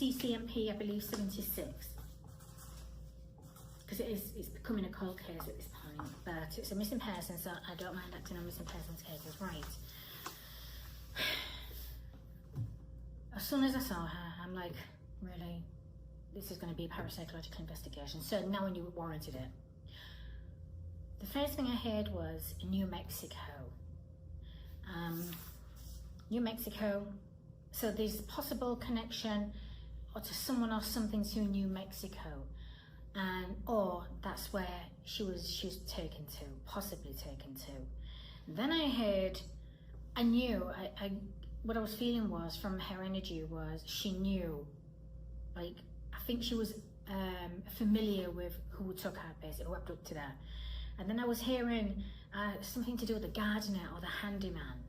CCMP, I believe, 76. Because it's becoming a cold case at this point, but it's a missing person, so I don't mind acting on missing persons cases, right? As soon as I saw her, I'm like, really? This is going to be a parapsychological investigation, so now I knew it warranted it. The first thing I heard was New Mexico. New Mexico, so there's a possible connection or to someone or something to New Mexico, and or that's where she was taken to, possibly taken to. Then I heard, I knew, what I was feeling was from her energy was she knew, like I think she was familiar with who took her, basically, who abducted her. And then I was hearing something to do with the gardener or the handyman.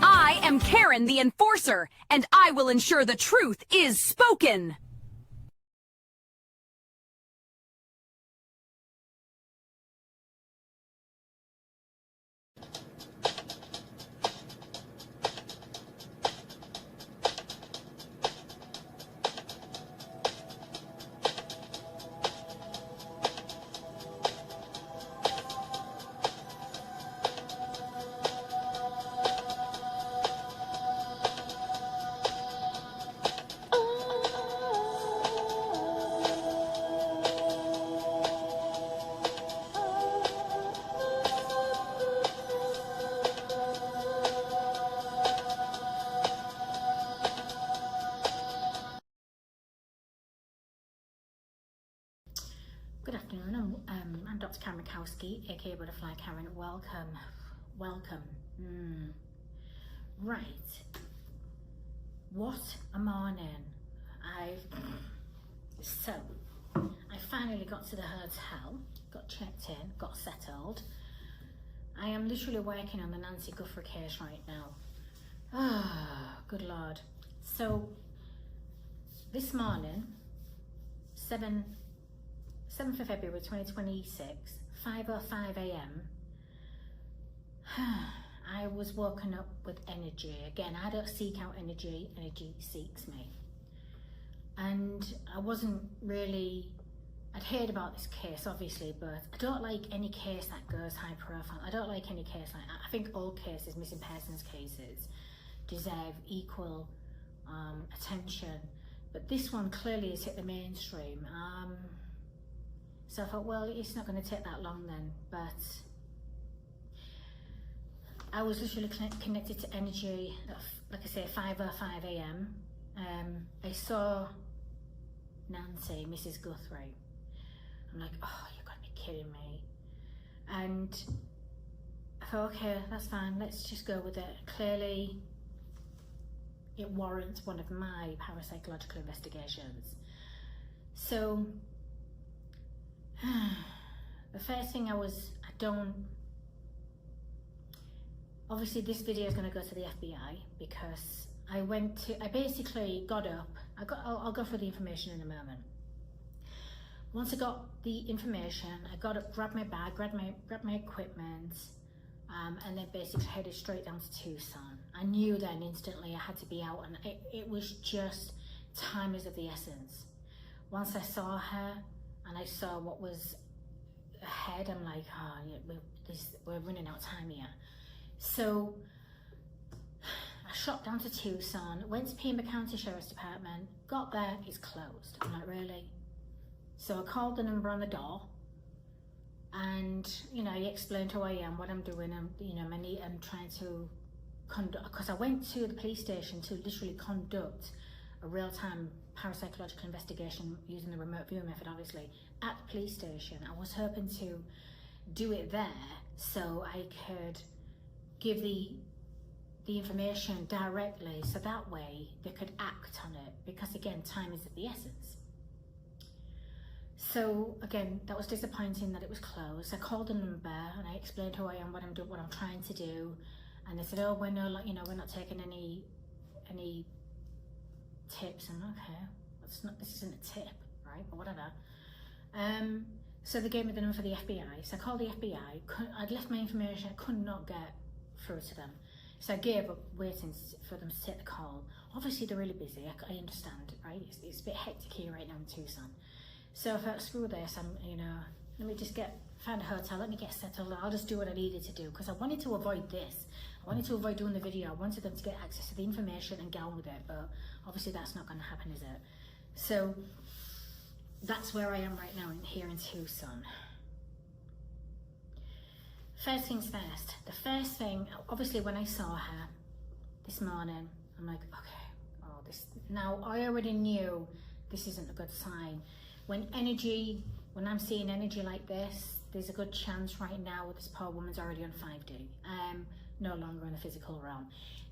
I am Karen the Enforcer, and I will ensure the truth is spoken. Good afternoon, I'm Dr. Karen Mikowski, aka Butterfly Karen. Welcome. Right, what a morning. So I finally got to the hotel, got checked in, got settled. I am literally working on the Nancy Guthrie case right now. Ah, good Lord. So this morning, 7th of February 2026, 5:05 a.m. I was woken up with energy. Again, I don't seek out energy, energy seeks me. And I wasn't really, I'd heard about this case obviously, but I don't like any case that goes high profile. I don't like any case like that. I think all cases, missing persons cases, deserve equal attention. But this one clearly has hit the mainstream. So I thought, well, it's not going to take that long then, but I was literally connected to energy, like I say, 5:05 a.m. I saw Nancy, Mrs. Guthrie. I'm like, oh, you've got to be kidding me. And I thought, okay, that's fine, let's just go with it. Clearly, it warrants one of my parapsychological investigations. So, the first thing obviously this video is going to go to the FBI because I basically got up, I'll go through the information in a moment. Once I got the information, I got up, grabbed my bag, grabbed my equipment, and then basically headed straight down to Tucson. I knew then instantly I had to be out, and it was just, time is of the essence. Once I saw her, and I saw what was ahead, I'm like, oh, yeah, we're running out of time here. So I shot down to Tucson, went to Pima County Sheriff's Department, got there, it's closed. I'm like, really? So I called the number on the door, and you know, he explained who I am, what I'm doing, and you know, I'm trying to conduct, because I went to the police station to literally conduct a real-time parapsychological investigation using the remote view method, obviously, at the police station. I was hoping to do it there so I could give the information directly, so that way they could act on it, because again, time is of the essence. So again, that was disappointing that it was closed. I called the number and I explained who I am, what I'm doing, what I'm trying to do, and they said, oh, we're not taking any tips. And okay, this isn't a tip, right? But whatever. So they gave me the number for the FBI. So I called the FBI. I'd left my information. I could not get through to them. So I gave up waiting for them to take the call. Obviously they're really busy. I understand, right? It's a bit hectic here right now in Tucson. So I thought, screw this. Let me just find a hotel. Let me get settled. I'll just do what I needed to do, because I wanted to avoid this. I wanted to avoid doing the video. I wanted them to get access to the information and get on with it. But obviously that's not going to happen, is it? So that's where I am right now here in Tucson. First things first. The first thing, obviously when I saw her this morning, I'm like, okay, now I already knew this isn't a good sign. When I'm seeing energy like this, there's a good chance right now this poor woman's already on 5D, no longer in the physical realm.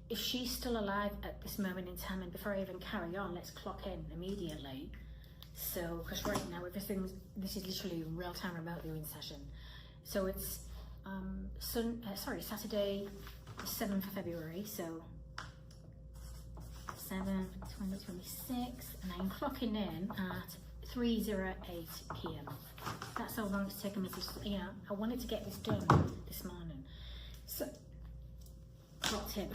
If she's still alive at this moment in time, and before I even carry on, let's clock in immediately. So, because right now this is literally a real-time remote viewing session. So it's Saturday, the 7th of February, so 7th, 2026, and I'm clocking in at 3:08 p.m. That's how long it's taken me to, I wanted to get this done this morning. So, clocked in.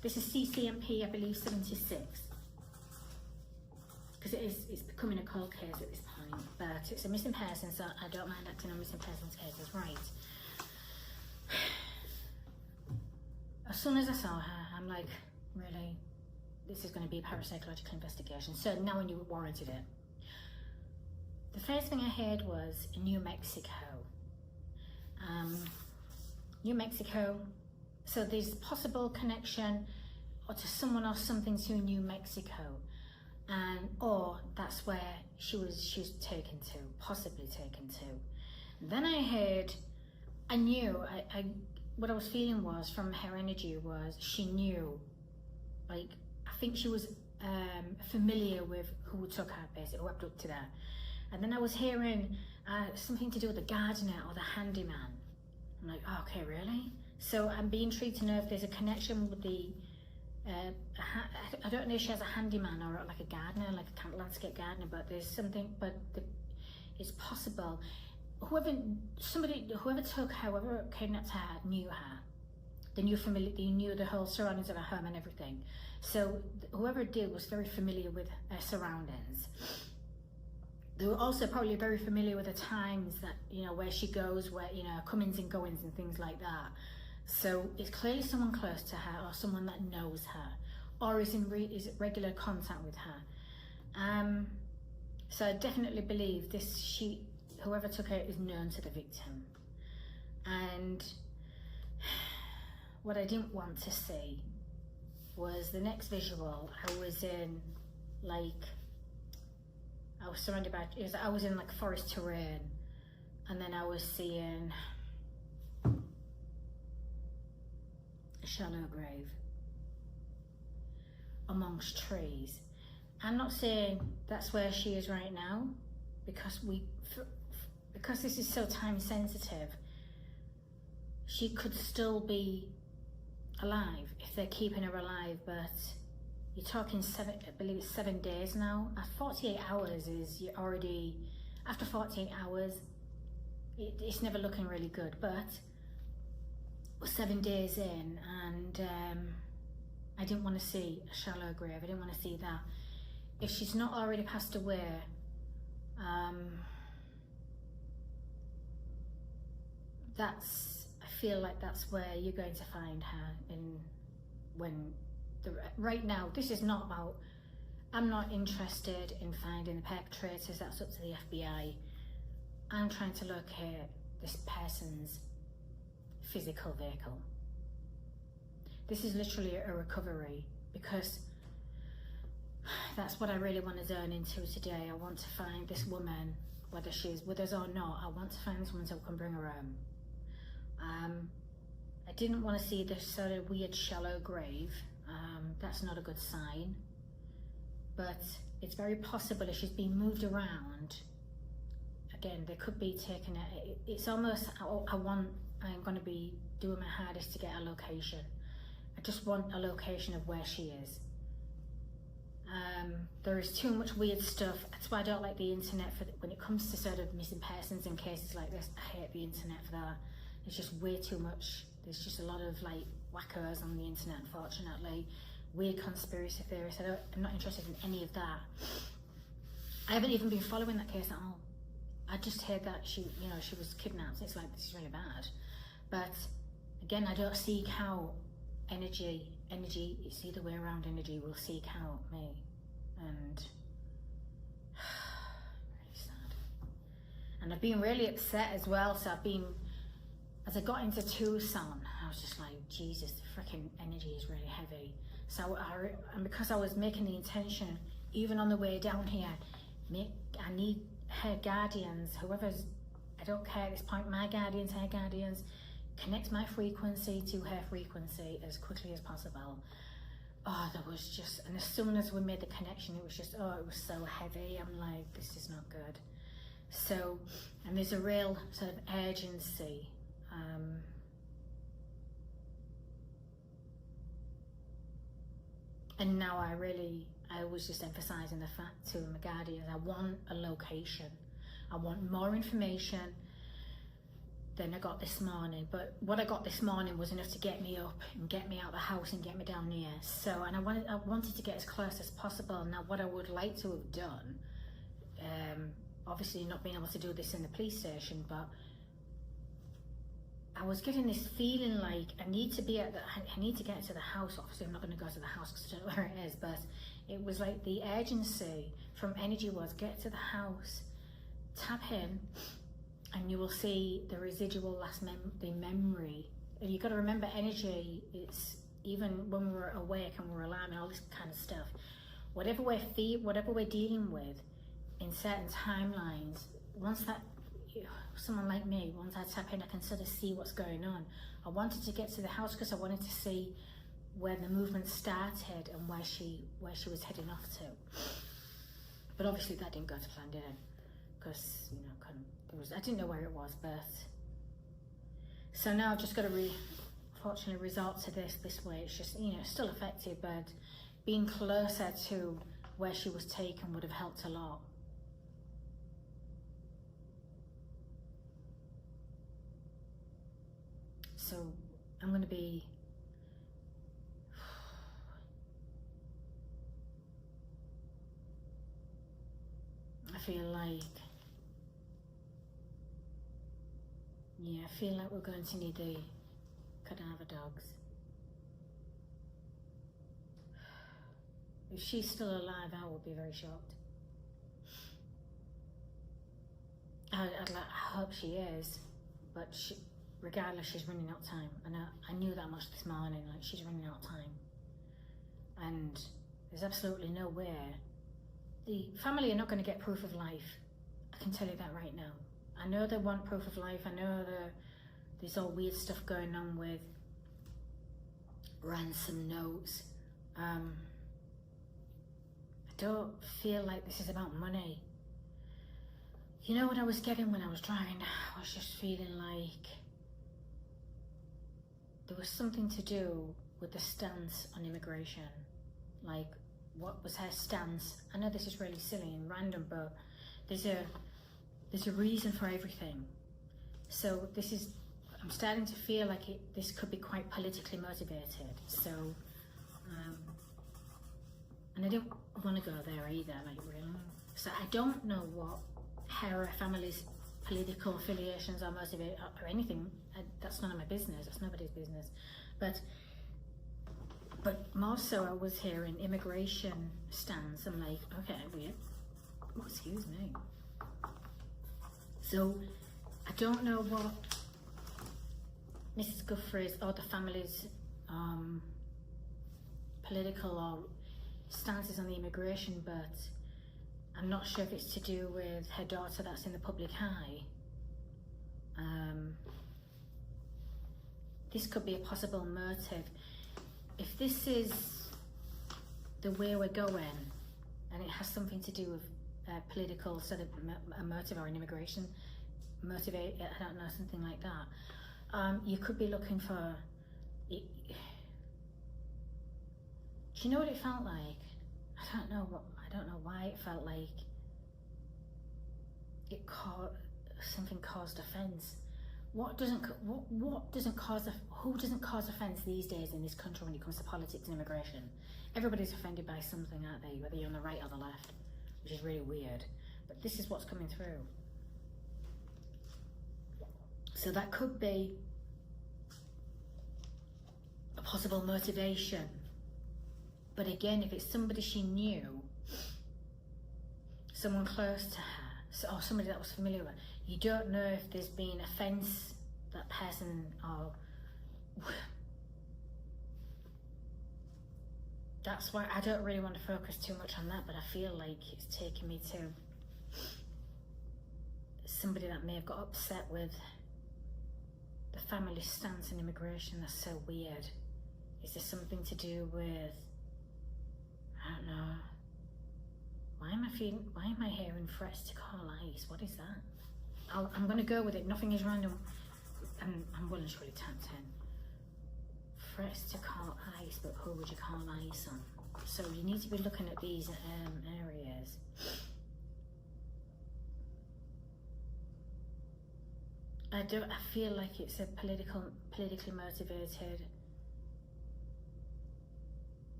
This is CCMP, I believe, 76. Because it's becoming a cold case at this point, but it's a missing person, so I don't mind acting on missing persons cases, right? As soon as I saw her, I'm like, really? This is going to be a parapsychological investigation. So now I knew it warranted it. The first thing I heard was New Mexico. New Mexico. So there's possible connection or to someone or something to New Mexico. Or that's where she was taken to, possibly taken to. Then I knew, what I was feeling was, from her energy was, she knew, like, I think she was familiar with who took her, basically, who abducted her. And then I was hearing something to do with the gardener or the handyman. I'm like, oh, okay, really? So I'm being intrigued to know if there's a connection with the, I don't know if she has a handyman or like a gardener, like a landscape gardener, but there's something, it's possible. Whoever took her, whoever kidnapped her, knew her. They knew the whole surroundings of her home and everything. So whoever did was very familiar with her surroundings. They were also probably very familiar with the times that, where she goes, where, comings and goings and things like that. So it's clearly someone close to her, or someone that knows her, or is in regular contact with her. So I definitely believe whoever took her is known to the victim. And what I didn't want to see was the next visual. I was surrounded by, I was in like forest terrain, and then I was seeing a shallow grave amongst trees. I'm not saying that's where she is right now, because this is so time sensitive. She could still be alive if they're keeping her alive, but you're talking I believe it's 7 days now. At 48 hours after 48 hours, it's never looking really good, but we're 7 days in, and I didn't want to see a shallow grave. I didn't want to see that. If she's not already passed away, I feel like that's where you're going to find her. Right now, this is not about, I'm not interested in finding the perpetrators. That's up to the FBI. I'm trying to locate this person's physical vehicle. This is literally a recovery, because that's what I really want to zone into today. I want to find this woman, whether she's with us or not. I want to find this woman so I can bring her home. I didn't want to see this sort of weird shallow grave. That's not a good sign, but it's very possible if she's been moved around. Again, they could be taking it. It's almost, I'm going to be doing my hardest to get a location. I just want a location of where she is. There is too much weird stuff. That's why I don't like the internet when it comes to sort of missing persons and cases like this. I hate the internet for that. It's just way too much. There's just a lot of like wackos on the internet, unfortunately. Weird conspiracy theorists. I'm not interested in any of that. I haven't even been following that case at all. I just heard that she was kidnapped. It's like, this is really bad. But again, I don't seek out energy, it's either way around. Energy will seek out me, and really sad. And I've been really upset as well. So as I got into Tucson, I was just like, Jesus, the freaking energy is really heavy. So and because I was making the intention, even on the way down here, I need her guardians, whoever's, I don't care at this point, my guardians, her guardians, connect my frequency to her frequency as quickly as possible. Oh, there was just, and as soon as we made the connection, it was just, oh, it was so heavy. I'm like, this is not good. So, and there's a real sort of urgency. And now I was just emphasizing the fact to my guardians, I want a location. I want more information than I got this morning. But what I got this morning was enough to get me up and get me out of the house and get me down here. So, and I wanted to get as close as possible. Now, what I would like to have done, obviously not being able to do this in the police station, but I was getting this feeling like I need to get to the house. Obviously, I'm not going to go to the house because I don't know where it is, but it was like the urgency from energy was get to the house, tap in, and you will see the residual the memory. And you got to remember, energy, it's even when we're awake and we're alive and all this kind of stuff, whatever we're dealing with in certain timelines, once that, someone like me, once I tap in, I can sort of see what's going on. I wanted to get to the house because I wanted to see where the movement started and where she was heading off to. But obviously that didn't go to plan, did it? Because I didn't know where it was. But so now I've just got to unfortunately resort to this way. It's just, still effective, but being closer to where she was taken would have helped a lot. So I'm going to be I feel like we're going to need the cadaver dogs. If she's still alive, I will be very shocked. I hope she is, but regardless, she's running out of time. And I knew that much this morning, like she's running out of time. And there's absolutely no way. The family are not going to get proof of life. I can tell you that right now. I know they want proof of life. I know there's all weird stuff going on with ransom notes. I don't feel like this is about money. You know what I was getting when I was driving? I was just feeling like there was something to do with the stance on immigration. Like, what was her stance? I know this is really silly and random, but there's a reason for everything. So I'm starting to feel like this could be quite politically motivated. So, and I don't want to go there either, like really. So I don't know what her family's political affiliations are motivated or anything. That's none of my business. That's nobody's business. But more so, I was hearing immigration stance. I'm like, okay, weird. Oh, excuse me. So I don't know what Mrs. Guthrie's or the family's political or stances on the immigration, but I'm not sure if it's to do with her daughter that's in the public eye. This could be a possible motive. If this is the way we're going, and it has something to do with political sort of a motive or an immigration motivate, I don't know, something like that, you could be looking for it. Do you know what it felt like? I don't know why it felt like something caused offence. Who doesn't cause offence these days in this country when it comes to politics and immigration? Everybody's offended by something, aren't they? Whether you're on the right or the left, which is really weird. But this is what's coming through. So that could be a possible motivation. But again, if it's somebody she knew, someone close to her, or somebody that was familiar with her, you don't know if there's been offence that person, or that's why I don't really want to focus too much on that, but I feel like it's taking me to somebody that may have got upset with the family stance in immigration. That's so weird. Is there something to do with, I don't know, why am I hearing threats to call ICE? What is that? I'm going to go with it. Nothing is random. I'm willing to really tapped in. Threats to call ICE, but who would you call ICE on? So you need to be looking at these areas. I feel like it's a politically motivated,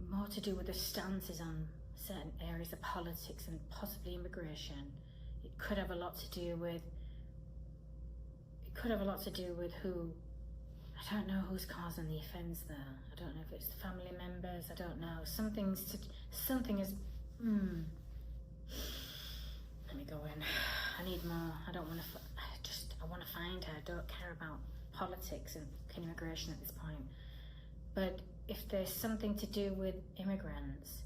more to do with the stances on certain areas of politics and possibly immigration. It could have a lot to do with who, I don't know who's causing the offence there. I don't know if it's the family members, I don't know. Something is, let me go in. I need more. I want to find her. I don't care about politics and immigration at this point. But if there's something to do with immigrants,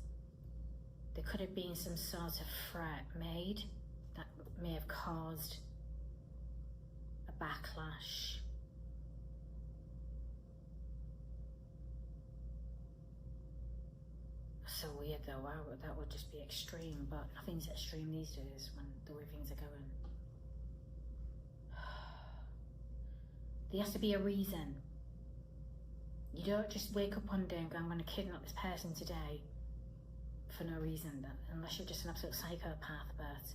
there could have been some sort of threat made that may have caused a backlash. So weird though. Wow, that would just be extreme, but nothing's extreme these days when the way things are going. There has to be a reason. You don't just wake up one day and go, I'm going to kidnap this person today for no reason, unless you're just an absolute psychopath, but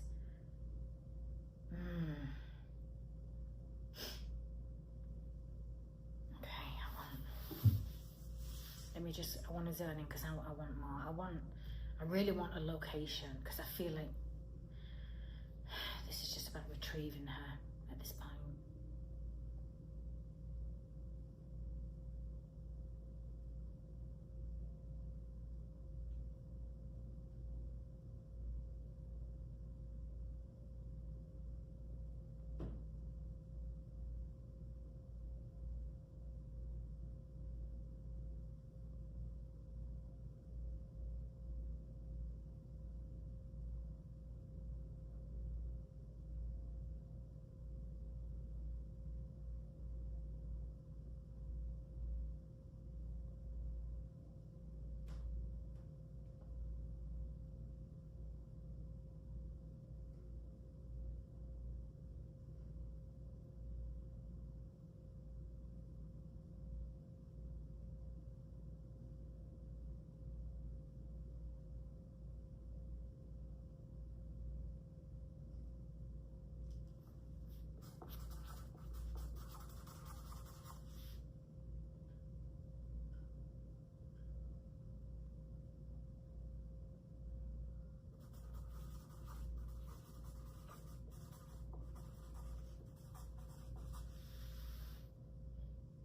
okay, I want to zone in because I want more. I really want a location, because I feel like this is just about retrieving her at this point.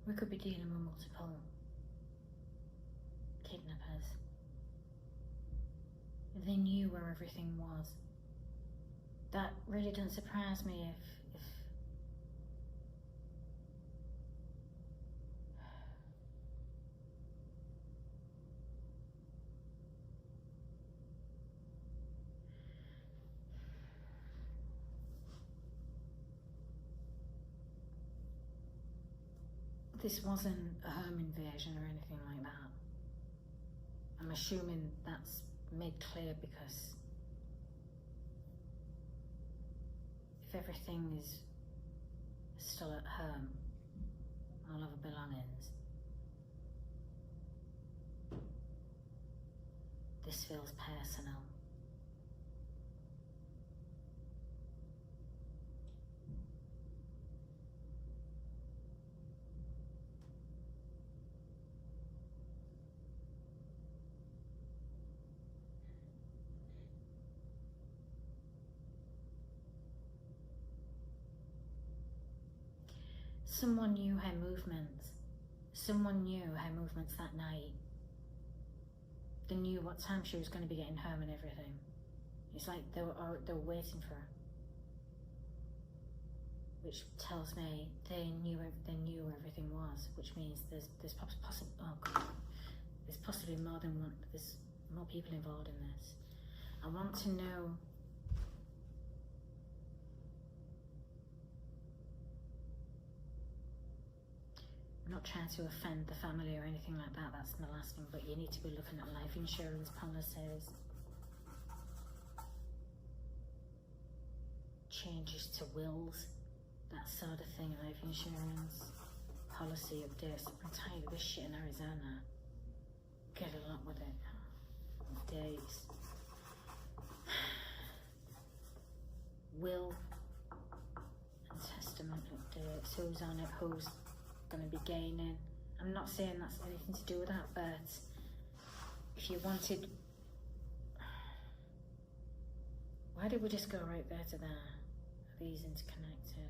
We could be dealing with multiple kidnappers. They knew where everything was. That really doesn't surprise me if this wasn't a home invasion or anything like that. I'm assuming that's made clear, because if everything is still at home, all of the belongings, This feels personal. Someone knew her movements. Someone knew her movements that night. They knew what time she was going to be getting home and everything. It's like they were waiting for her. Which tells me they knew everything was, which means there's possibly more than one. There's more people involved in this. I want to know. I'm not trying to offend the family or anything like that, that's the last thing, but you need to be looking at life insurance policies. Changes to wills, that sort of thing, life insurance, policy updates. I'm tired of this shit in Arizona. Get a lot with it. Days. Will and testament updates, who's on it, who's going to be gaining. I'm not saying that's anything to do with that, but if you wanted, why did we just go right there to there? Are these interconnected?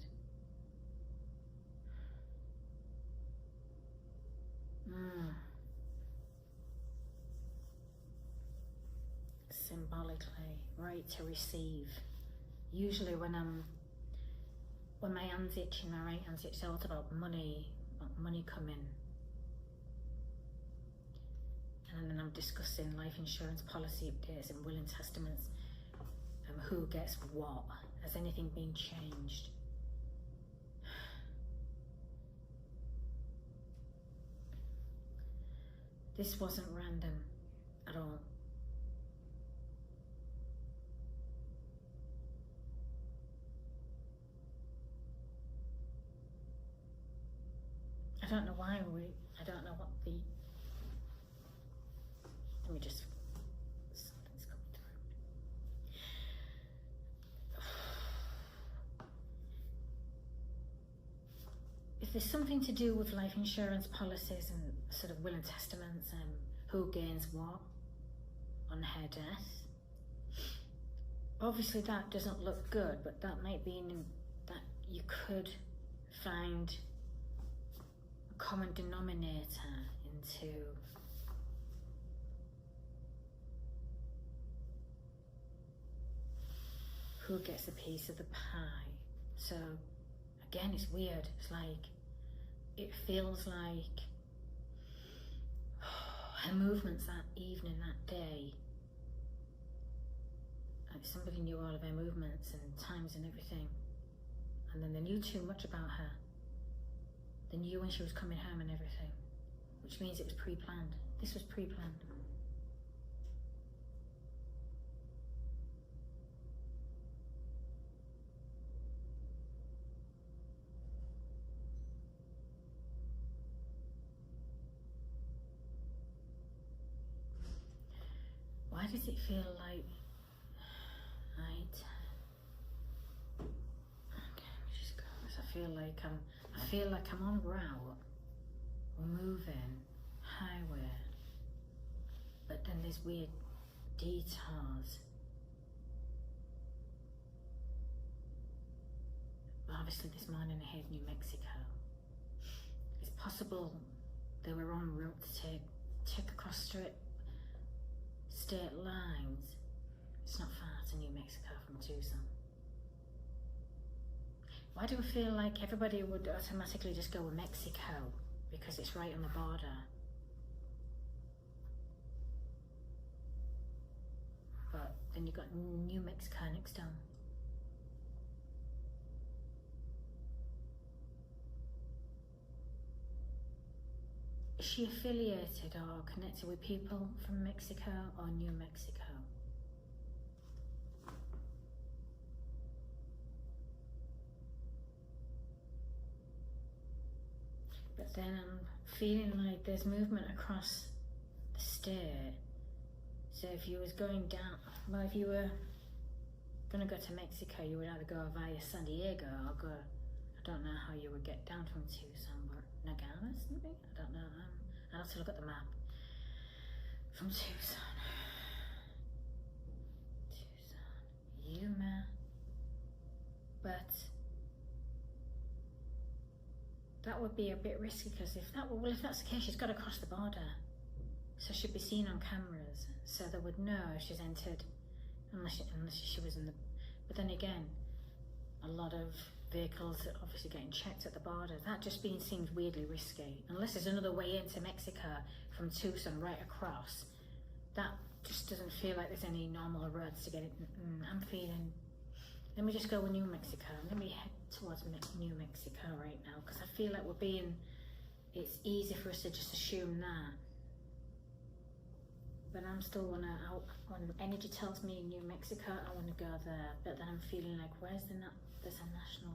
Symbolically, right to receive. Usually when my hand's itching, my right hand's itching, it's all about money coming. And then I'm discussing life insurance policy updates and will and testaments, who gets what. Has anything been changed? This wasn't random at all. I don't know why I don't know what the, let me just, something's coming through. If there's something to do with life insurance policies and sort of will and testaments and who gains what on her death, obviously that doesn't look good, but that might be that you could find common denominator into who gets a piece of the pie. So again, it's weird. It's like, it feels like her movements that evening, that day, like somebody knew all of her movements and times and everything, and then they knew too much about her. They knew when she was coming home and everything, which means it was pre-planned. This was pre-planned. Why does it feel like, right? Okay, let me just go. I feel like I'm on route, moving, highway, but then there's weird detours. Obviously this morning I hit New Mexico. It's possible they were en route to take across state lines. It's not far to New Mexico from Tucson. Why do I feel like everybody would automatically just go with Mexico because it's right on the border? But then you've got New Mexico next door. Is she affiliated or connected with people from Mexico or New Mexico? But then I'm feeling like there's movement across the state. So if you was going down, well, if you were going to go to Mexico, you would either go via San Diego or go, I don't know how you would get down from Tucson, but Nogales maybe? I don't know. I'd have to look at the map. From Tucson, Yuma, but that would be a bit risky because if that's the case, she's got to cross the border, so she'd be seen on cameras, so they would know she's entered, unless she was in the. But then again, a lot of vehicles are obviously getting checked at the border. That just seems weirdly risky, unless there's another way into Mexico from Tucson right across. That just doesn't feel like there's any normal roads to get it. I'm feeling, let me just go with New Mexico. Let me head towards New Mexico right now, because I feel like it's easy for us to just assume that. But I'm still when energy tells me New Mexico, I want to go there. But then I'm feeling like, there's a national.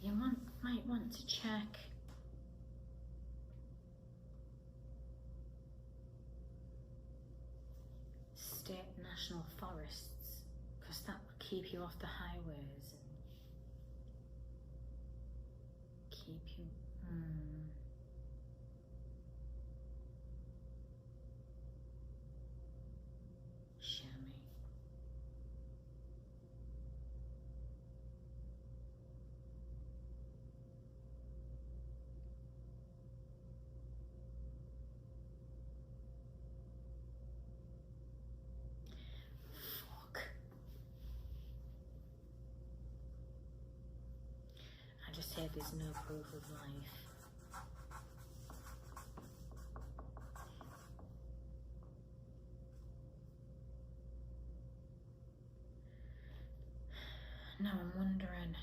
You might want to check state national forests, because that would keep you off the highways and keep you. Show me. I just said there's no proof of life. Now I'm wondering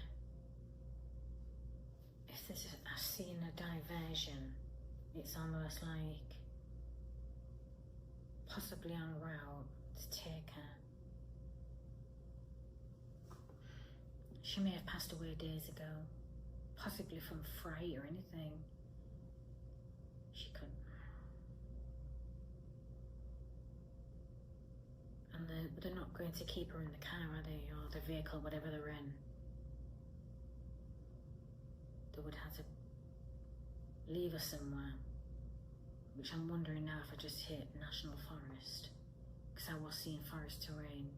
if I've seen a diversion. It's almost like possibly en route to take her. She may have passed away days ago, possibly from fright or anything. She could. And they're not going to keep her in the car, are they? Or the vehicle, whatever they're in. They would have to leave her somewhere. Which I'm wondering now if I just hit National Forest. Because I was seeing forest terrain.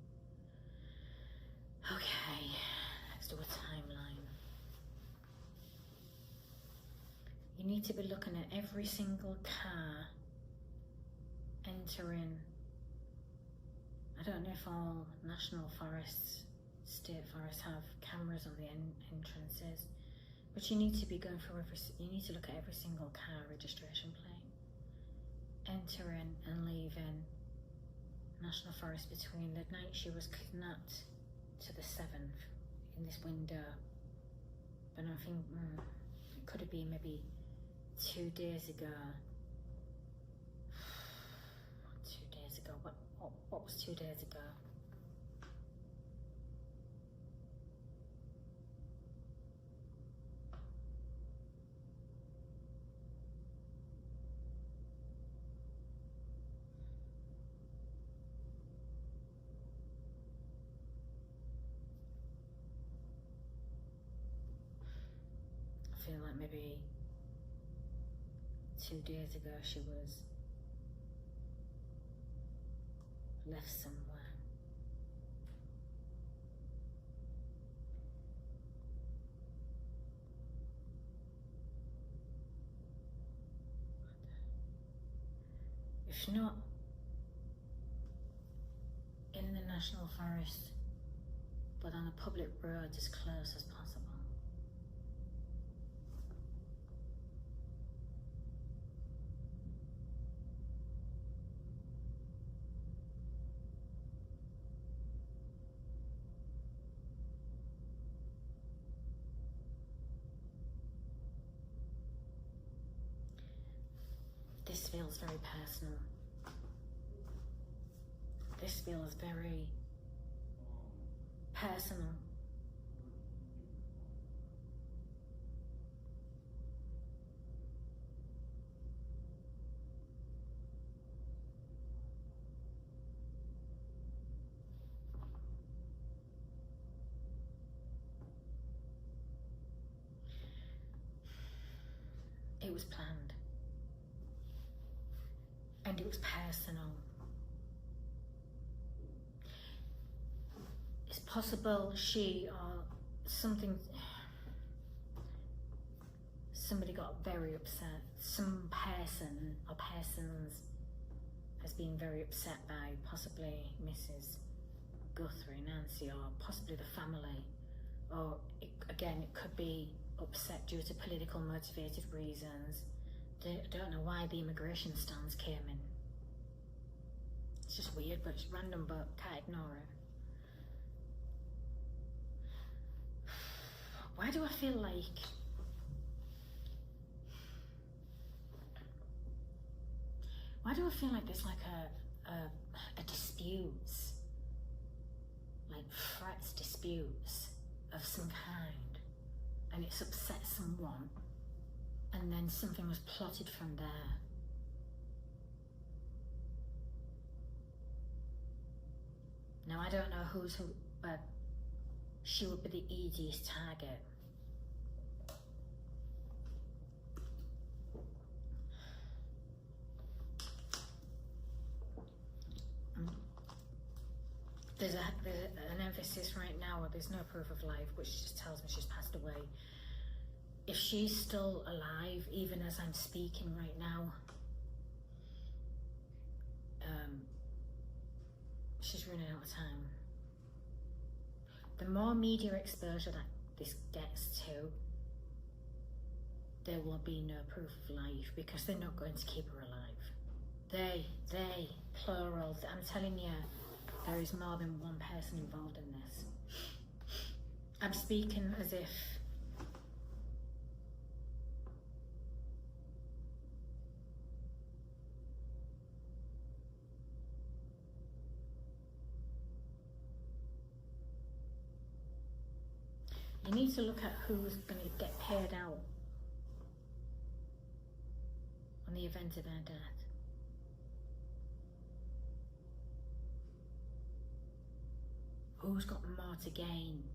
Okay, let's do a timeline. You need to be looking at every single car entering. I don't know if all national forests, state forests have cameras on the entrances, but you need to be going through you need to look at every single car registration plate, entering and leaving national forest between the night she was kidnapped to the 7th in this window. But I think it could have been maybe 2 days ago. 2 days ago. What was 2 days ago? I feel like maybe 2 days ago she was left somewhere. If not in the national forest, but on a public road as close as possible. This feels very personal. This feels very personal. It was planned. And it was personal. It's possible she or somebody got very upset. Some person or persons has been very upset by possibly Mrs. Guthrie, Nancy, or possibly the family. Or again, it could be upset due to political motivated reasons. I don't know why the immigration stance came in. It's just weird, but it's random, but can't ignore it. Why do I feel like there's like a disputes, like threats, disputes of some kind, and it's upset someone, and then something was plotted from there. Now I don't know who's who, but she would be the easiest target. There's an emphasis right now where there's no proof of life, which just tells me she's passed away. If she's still alive, even as I'm speaking right now, she's running out of time. The more media exposure that this gets to, there will be no proof of life, because they're not going to keep her alive. They, plural. I'm telling you, there is more than one person involved in this. I'm speaking as if you need to look at who's going to get paid out on the event of her death. Who's got more to gain?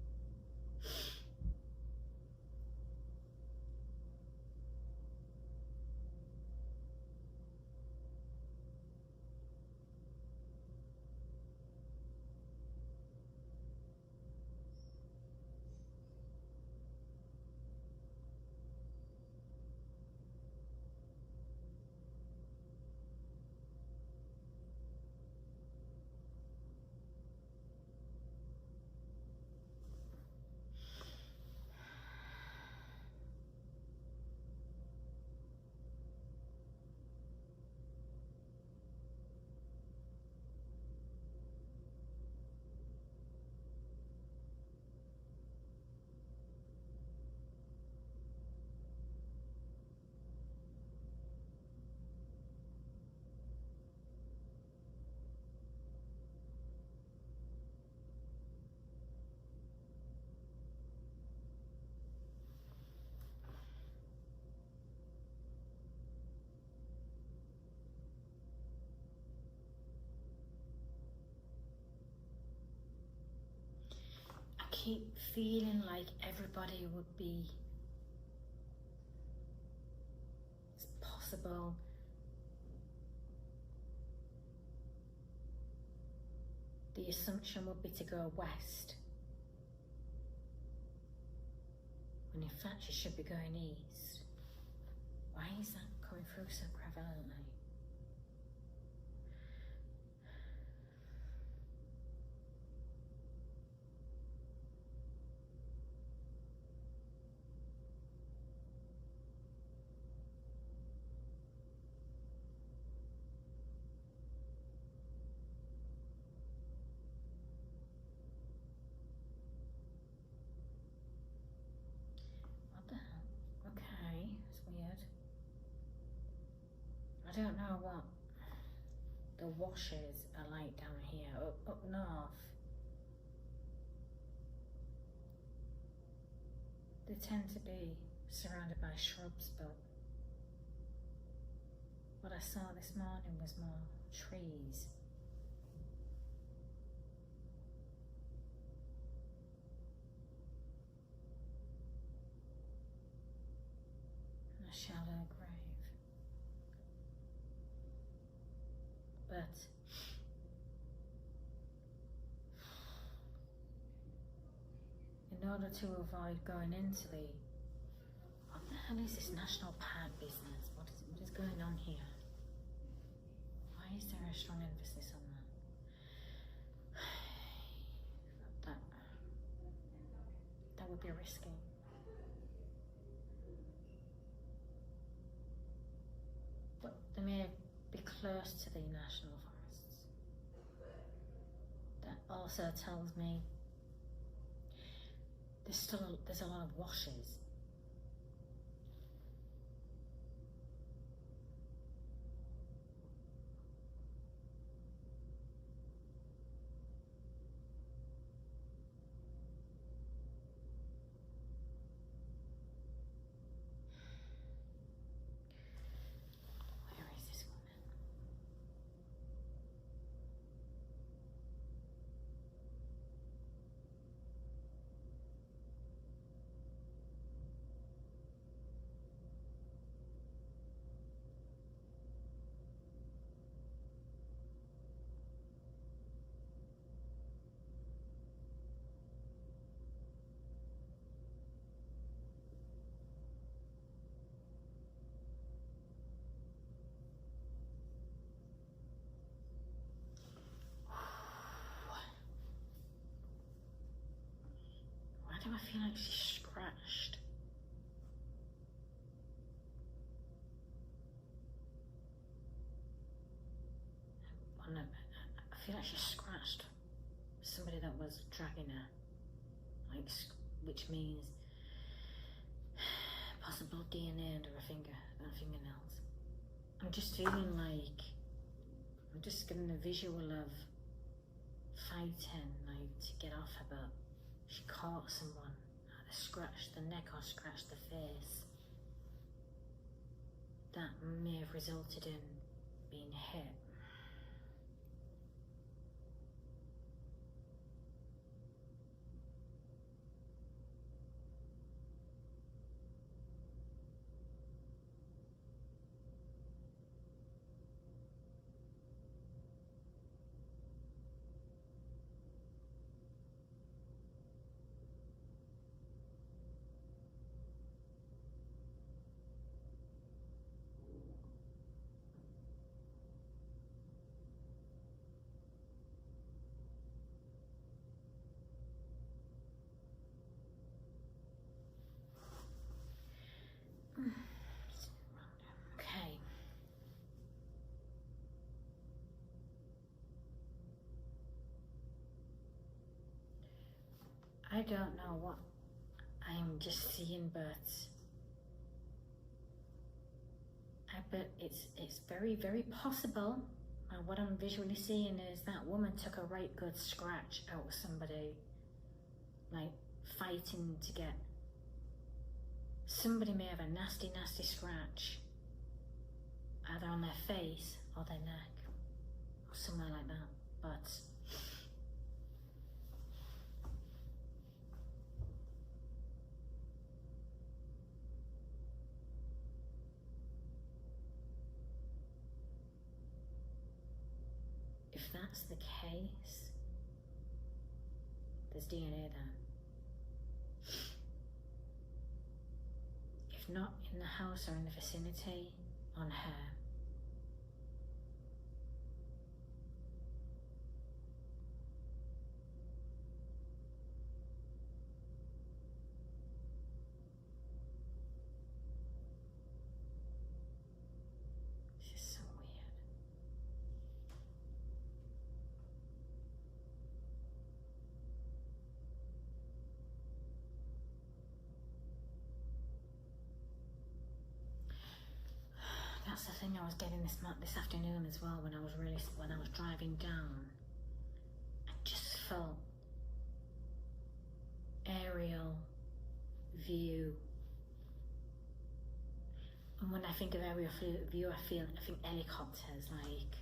I keep feeling like everybody would be, it's possible, the assumption would be to go west, when in fact she should be going east. Why is that coming through so prevalently? I don't know what the washes are like down here, up north. they tend to be surrounded by shrubs, but what I saw this morning was more trees. And a shallow grave. But in order to avoid going into the, what the hell is this national park business? What is going on here? Why is there a strong emphasis on that? That would be risky. But they may be close to the national forests. That also tells me there's a lot of washes. Where is this woman? Why do I feel like she's scratched? Oh no, I feel like she's scratched somebody that was dragging her, like, which means possible DNA under her fingernails. I'm just feeling like, I'm just getting a visual of fighting, like, to get off her, but she caught someone, either scratched the neck or scratched the face. That may have resulted in being hit. Okay. I don't know what I'm just seeing, but I bet it's very, very possible. What I'm visually seeing is that woman took a right good scratch out of somebody, like fighting to get. Somebody may have a nasty, nasty scratch, either on their face or their neck, or somewhere like that. But if that's the case, there's DNA there. If not in the house or in the vicinity, on her. This is so weird. That's the thing I was getting this afternoon as well, when I was driving down. I just felt aerial view. And when I think of aerial view, I think helicopters, like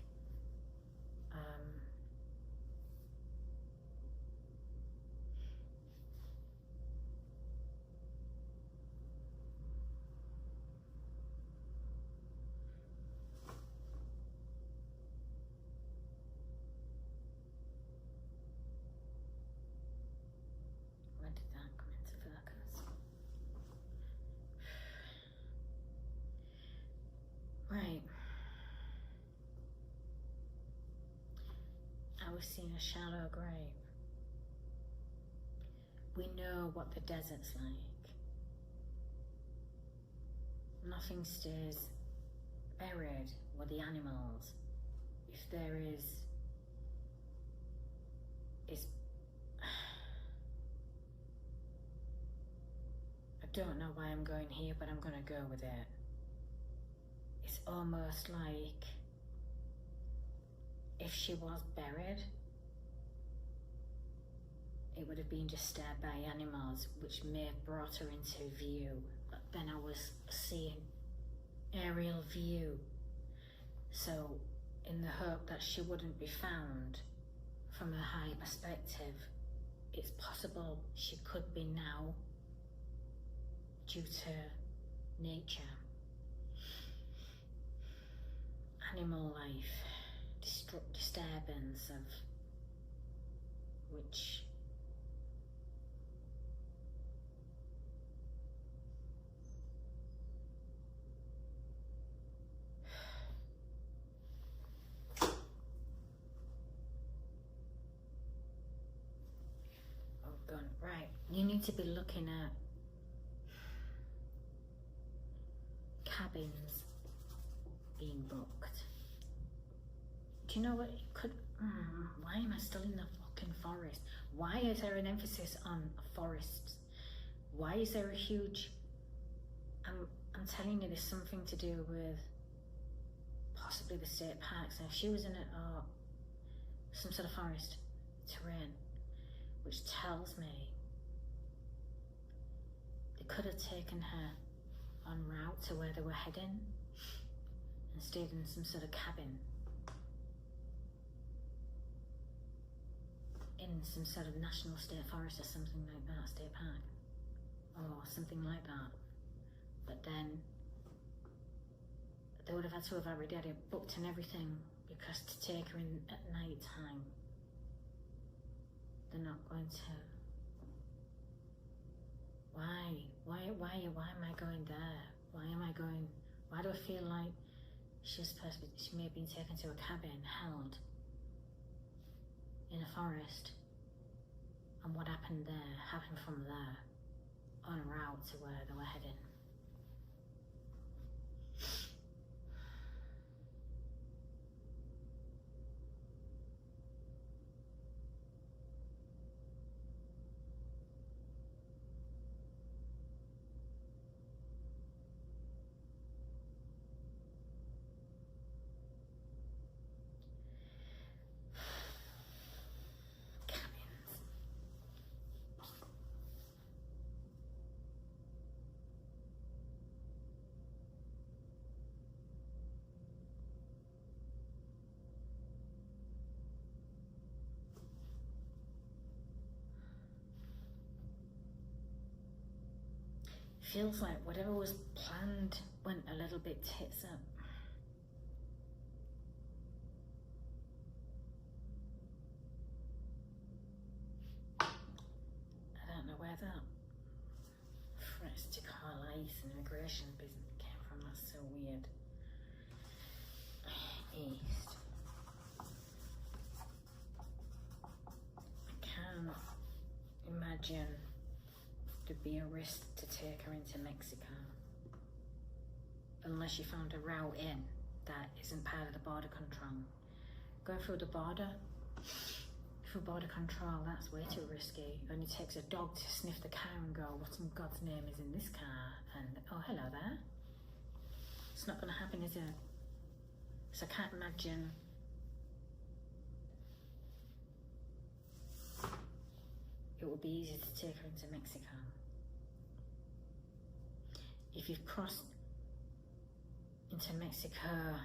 where did that come into focus? Right. I was seeing a shallow grave. We know what the desert's like. Nothing stays buried with the animals. If there is I don't know why I'm going here, but I'm gonna go with it. It's almost like if she was buried, it would have been disturbed by animals, which may have brought her into view. But then I was seeing aerial view. So in the hope that she wouldn't be found from a high perspective, it's possible she could be now due to nature, animal life, disturbance of which right, you need to be looking at cabins being booked. Do you know what it could, why am I still in the fucking forest? Why is there an emphasis on forests? Why is there a huge, I'm telling you, there's something to do with possibly the state parks. And if she was in some sort of forest terrain, which tells me they could have taken her en route to where they were heading and stayed in some sort of cabin in some sort of national state forest or something like that, state park or something like that. But then they would have had to have already had it booked and everything, because to take her in at night time, they're not going to. Why am I going there? Why do I feel like she may have been taken to a cabin, held in a forest, and what happened there happened from there, en route to where they were heading. Feels like whatever was planned went a little bit tits up. I don't know where that Parapsychological and immigration business came from. That's so weird. East. I can't imagine there'd be a risk to take her into Mexico unless you found a route in that isn't part of the border control. Going through the border, through border control, that's way too risky. It only takes a dog to sniff the car and go, what in God's name is in this car? And oh, hello there. It's not going to happen, is it? So I can't imagine it would be easy to take her into Mexico. if you've crossed into Mexico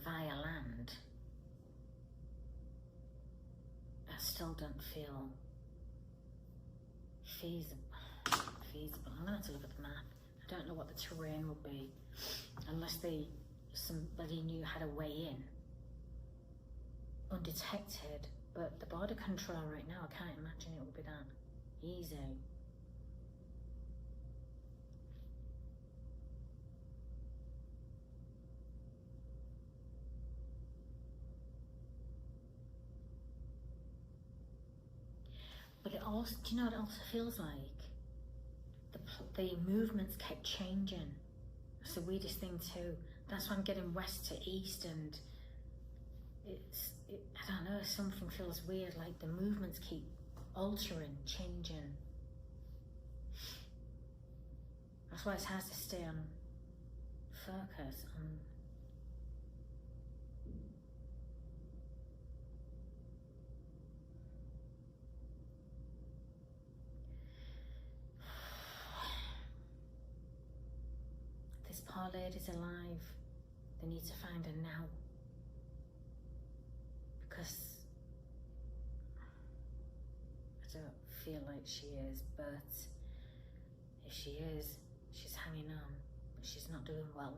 via land, I still don't feel feasible. I'm gonna have to look at the map. I don't know what the terrain will be, unless somebody knew how to weigh in undetected. But the border control right now, I can't imagine it will be that easy. But it also, do you know what it also feels like? The movements kept changing. It's the weirdest thing too. That's why I'm getting west to east, and I don't know, something feels weird, like the movements keep altering, changing. That's why it's hard to stay on focus on. This poor lady's alive. They need to find her now. Because I don't feel like she is, but if she is, she's hanging on, but she's not doing well.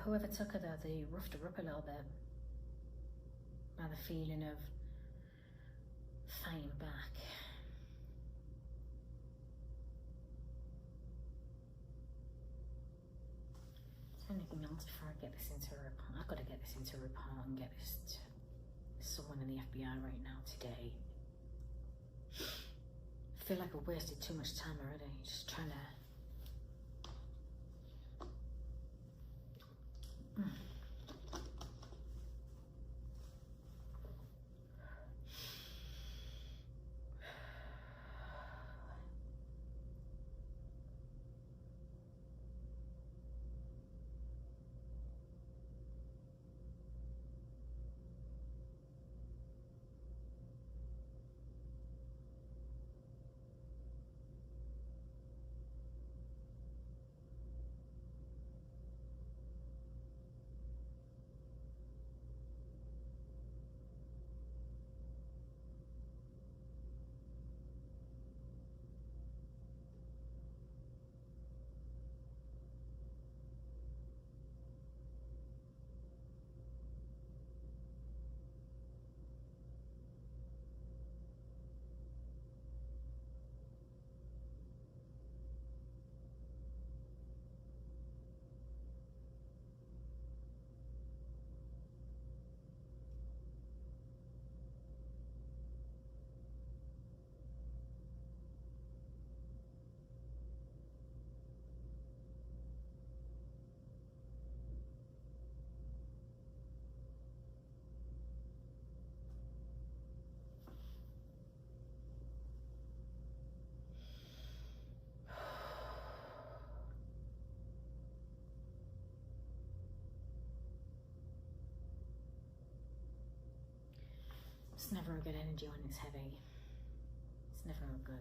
Whoever took her there, they roughed her up a little bit by the feeling of fighting back. Is there anything else before I get this into a report? I've got to get this into a report and get this to someone in the FBI right now today. I feel like I've wasted too much time already, just trying to. It's never a good energy when it's heavy. It's never good.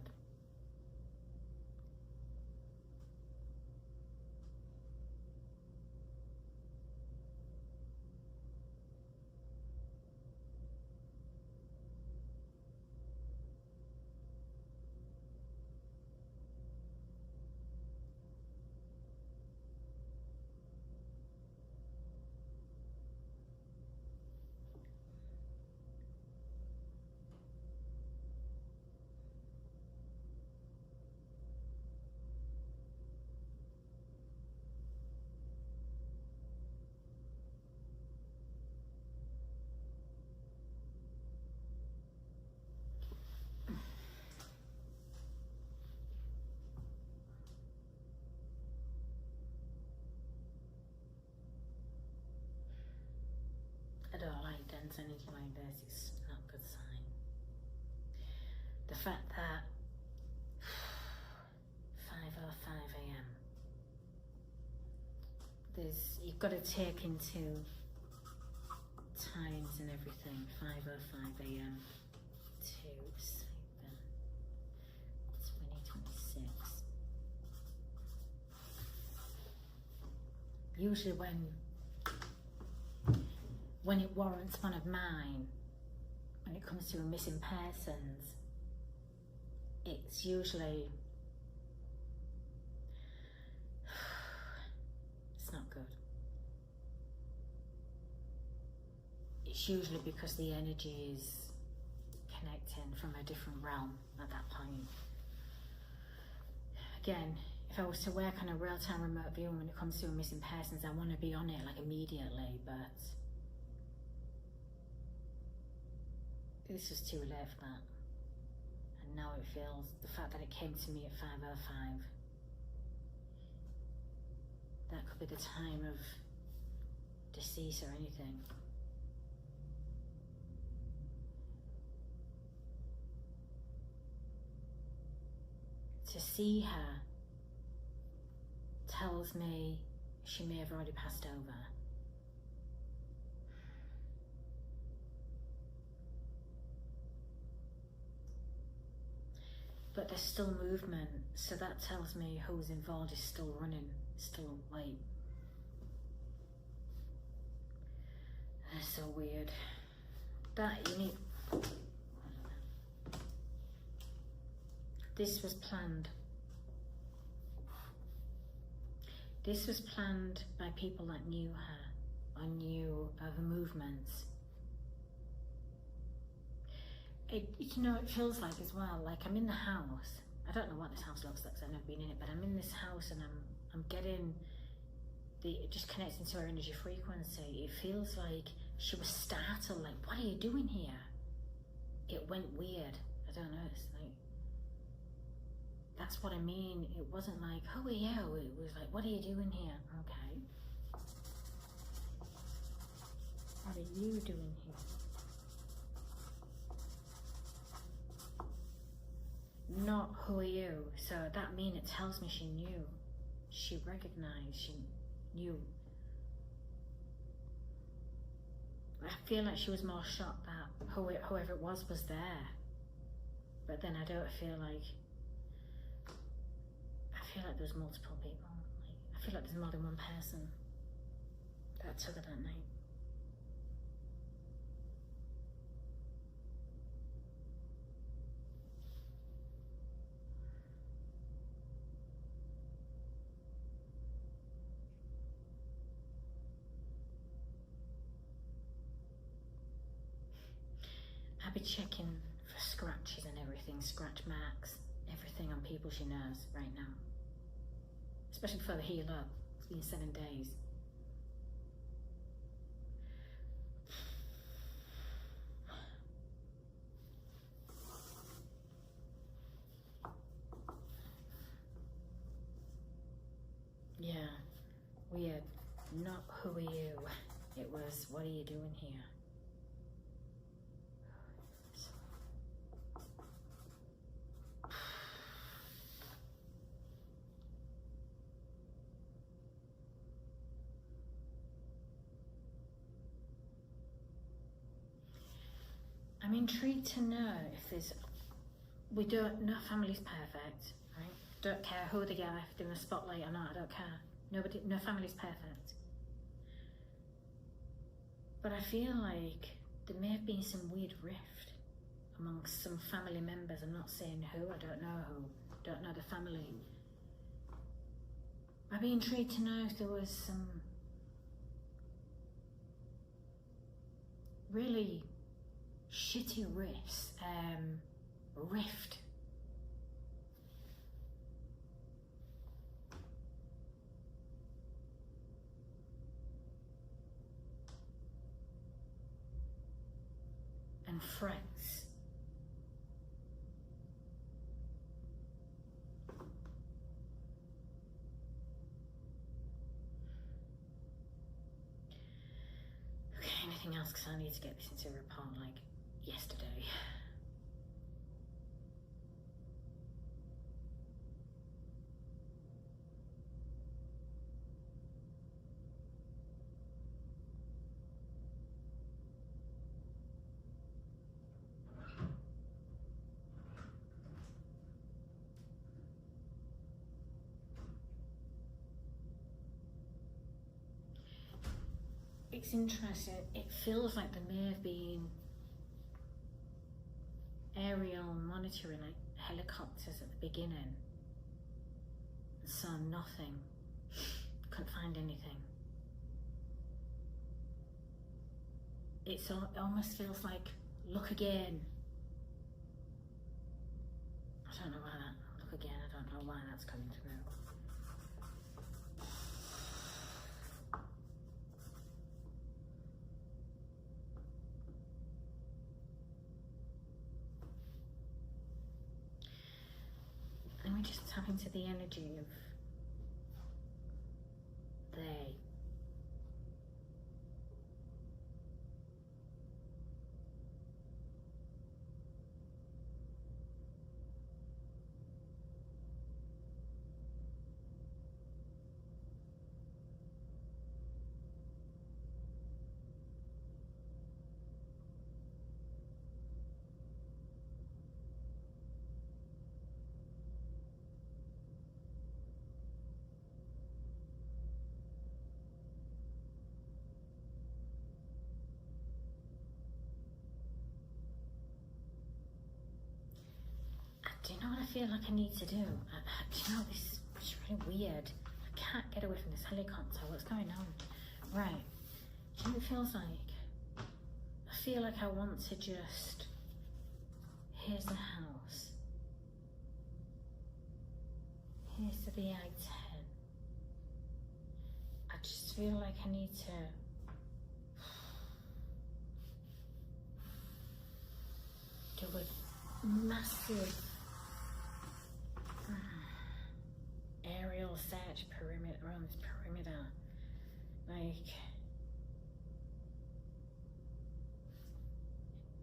experience anything like this, it's not a good sign. The fact that 5:05 a.m. You've got to take into times and everything. 5:05 a.m. to 2026. Usually when it warrants one of mine, when it comes to missing persons, it's usually it's not good. It's usually because the energy is connecting from a different realm at that point. Again, if I was to work on a real-time remote viewing when it comes to missing persons, I want to be on it like immediately, but this was too late for that. And now it feels, the fact that it came to me at 5:05, that could be the time of decease or anything. To see her tells me she may have already passed over. But there's still movement, so that tells me who's involved is still running, still like. That's so weird. That you need. I don't know. This was planned. This was planned by people that knew her or knew of her movements. It feels like as well, like I'm in the house. I don't know what this house looks like, 'cause I've never been in it, but I'm in this house and I'm getting it just connects into her energy frequency. It feels like she was startled, like, what are you doing here? It went weird. I don't know, it's like, that's what I mean. It wasn't like, who are you? It was like, what are you doing here? Okay. What are you doing here? Not who are you? So that means it tells me she knew. She recognized, she knew. I feel like she was more shocked that whoever it was there. But then I don't feel like, there's multiple people. I feel like there's more than one person that took her that night. I'll be checking for scratches and everything, scratch marks, everything on people she knows right now. Especially before they heal up. It's been 7 days. Yeah, weird. Not who are you? It was, what are you doing here? I'm intrigued to know if no family's perfect, right? Don't care who they are, if they're in a spotlight or not, I don't care. No family's perfect. But I feel like there may have been some weird rift amongst some family members. I'm not saying who, I don't know who, don't know the family. I'd be intrigued to know if there was some really shitty rift. And threats. Okay, anything everything else because I need to get this into a report like yesterday. It's interesting, it feels like there may have been aerial monitoring, like helicopters at the beginning. So nothing, couldn't find anything. It almost feels like, look again. I don't know why that, look again, I don't know why that's coming through. Let me just tap into the energy of they. Do you know what I feel like I need to do? Do you know, this is really weird. I can't get away from this helicopter. What's going on? Right. Do you know what it feels like? I feel like I want to just... Here's the house. Here's the I-10. I just feel like I need to... do a massive... aerial search perimeter around this perimeter, like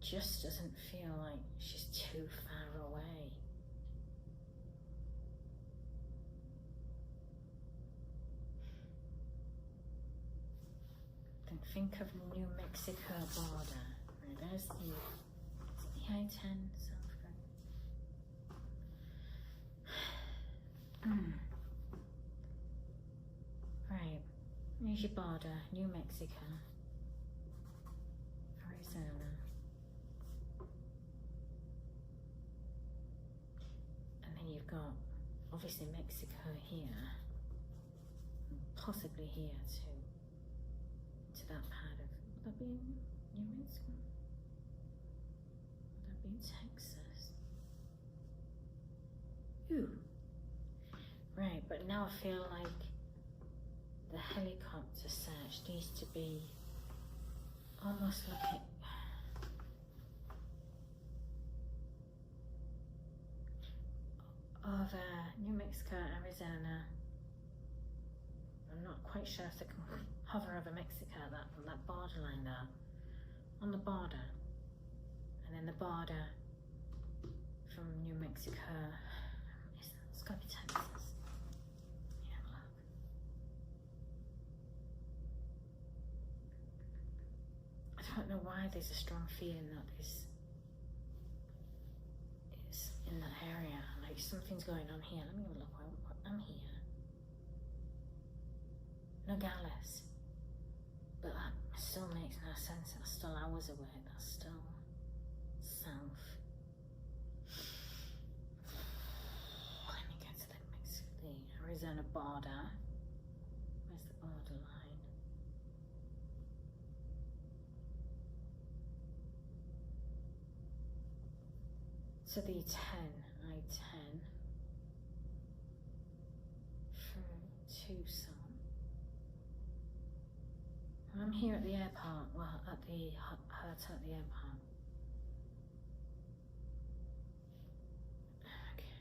just doesn't feel like she's too far away. Then think of New Mexico border. Right, there's the I-10 Right, here's your border, New Mexico, Arizona, and then you've got obviously Mexico here, and possibly here too, to that part of, would that be in New Mexico? Would that be in Texas? Ooh. Right, but now I feel like the helicopter search needs to be almost like over New Mexico, Arizona. I'm not quite sure if they can hover over Mexico, that borderline there, on the border, and then the border from New Mexico. It's got to be Texas. I don't know why there's a strong feeling that this is in that area. Like something's going on here. Let me have a look. I'm here. Nogales. But that still makes no sense. That's still hours away. That's still south. Let me get to the Arizona border. Where's the border line? So the I-10 from Tucson. I'm here at the airport, well, at the hotel at the airport. Okay.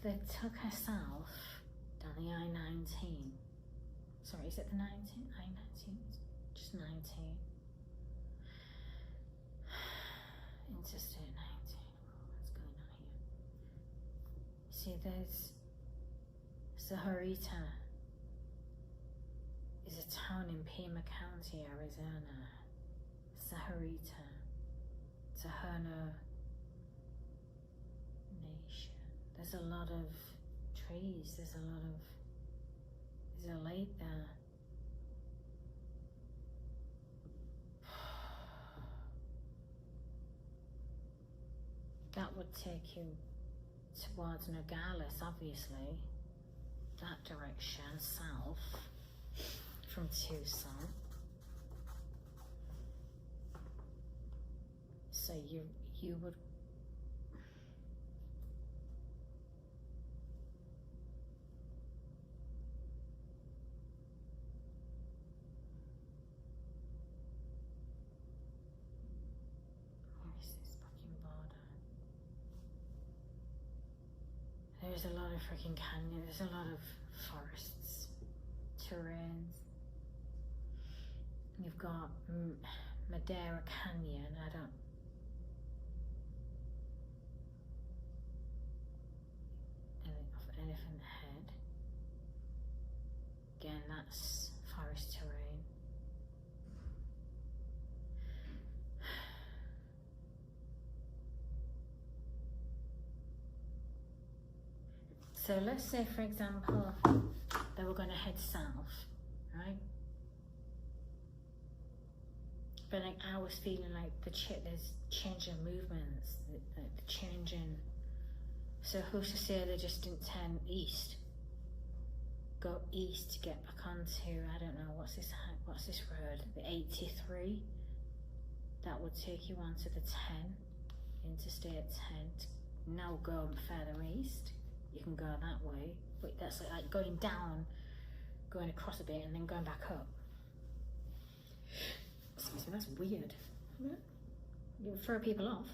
they took her south down the I-19, sorry, is it the 19? I-19? Just 19. Interstate 19. What's going on here? See, there's Saharita. Is a town in Pima County, Arizona. Saharita. Tohono Nation. There's a lot of trees. There's a lake there. That would take you towards Nogales, obviously. That direction, south from Tucson. So you would where is this fucking border? There's a lot of freaking canyon, there's a lot of forests, terrains. You've got Madera Canyon, of Elephant Head. Again, that's forest terrain. So let's say, for example, they were going to head south, right? But like I was feeling like there's change in movements, the change in. So who's to say they just didn't turn east? Go east to get back onto, I don't know, what's this road? The 83? That would take you onto the 10, Interstate 10. Now go further east. You can go that way, but that's like going down, going across a bit and then going back up. Excuse me, that's weird. You throw people off.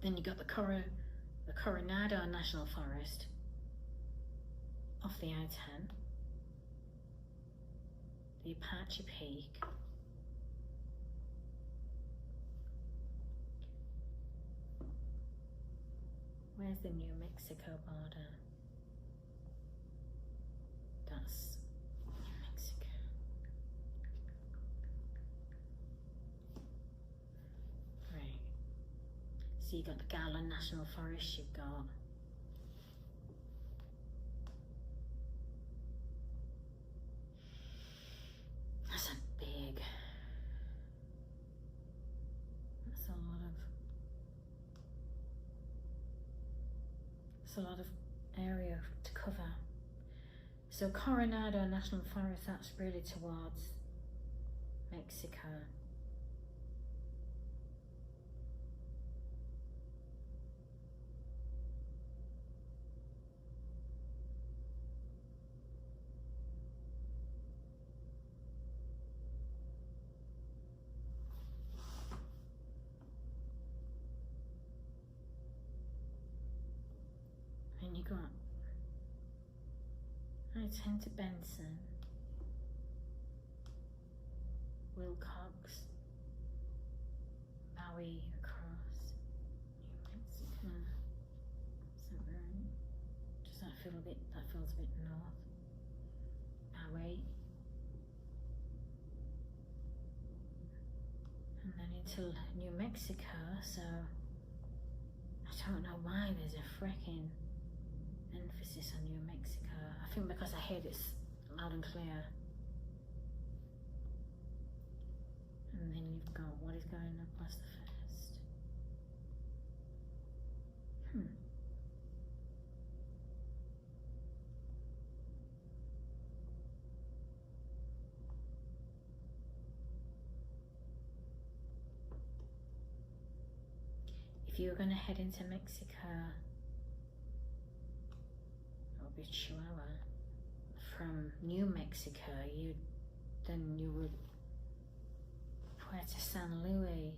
Then you got the Coronado National Forest off the I-10, the Apache Peak, where's the New Mexico border? That's New Mexico. Right. So you got the Garland National Forest, you've got that's a lot of area to cover. So Coronado National Forest, that's really towards Mexico. And you got I-10 to Benson, Wilcox, Maui across New Mexico. Is that right? Does that feel a bit, that feels a bit north? Maui. And then into New Mexico, so I don't know why there's a frickin' emphasis on New Mexico. I think because I hear this loud and clear. And then you've got what is going across the first. If you were going to head into Mexico, it would be Chihuahua. From New Mexico, you would Puerto San Luis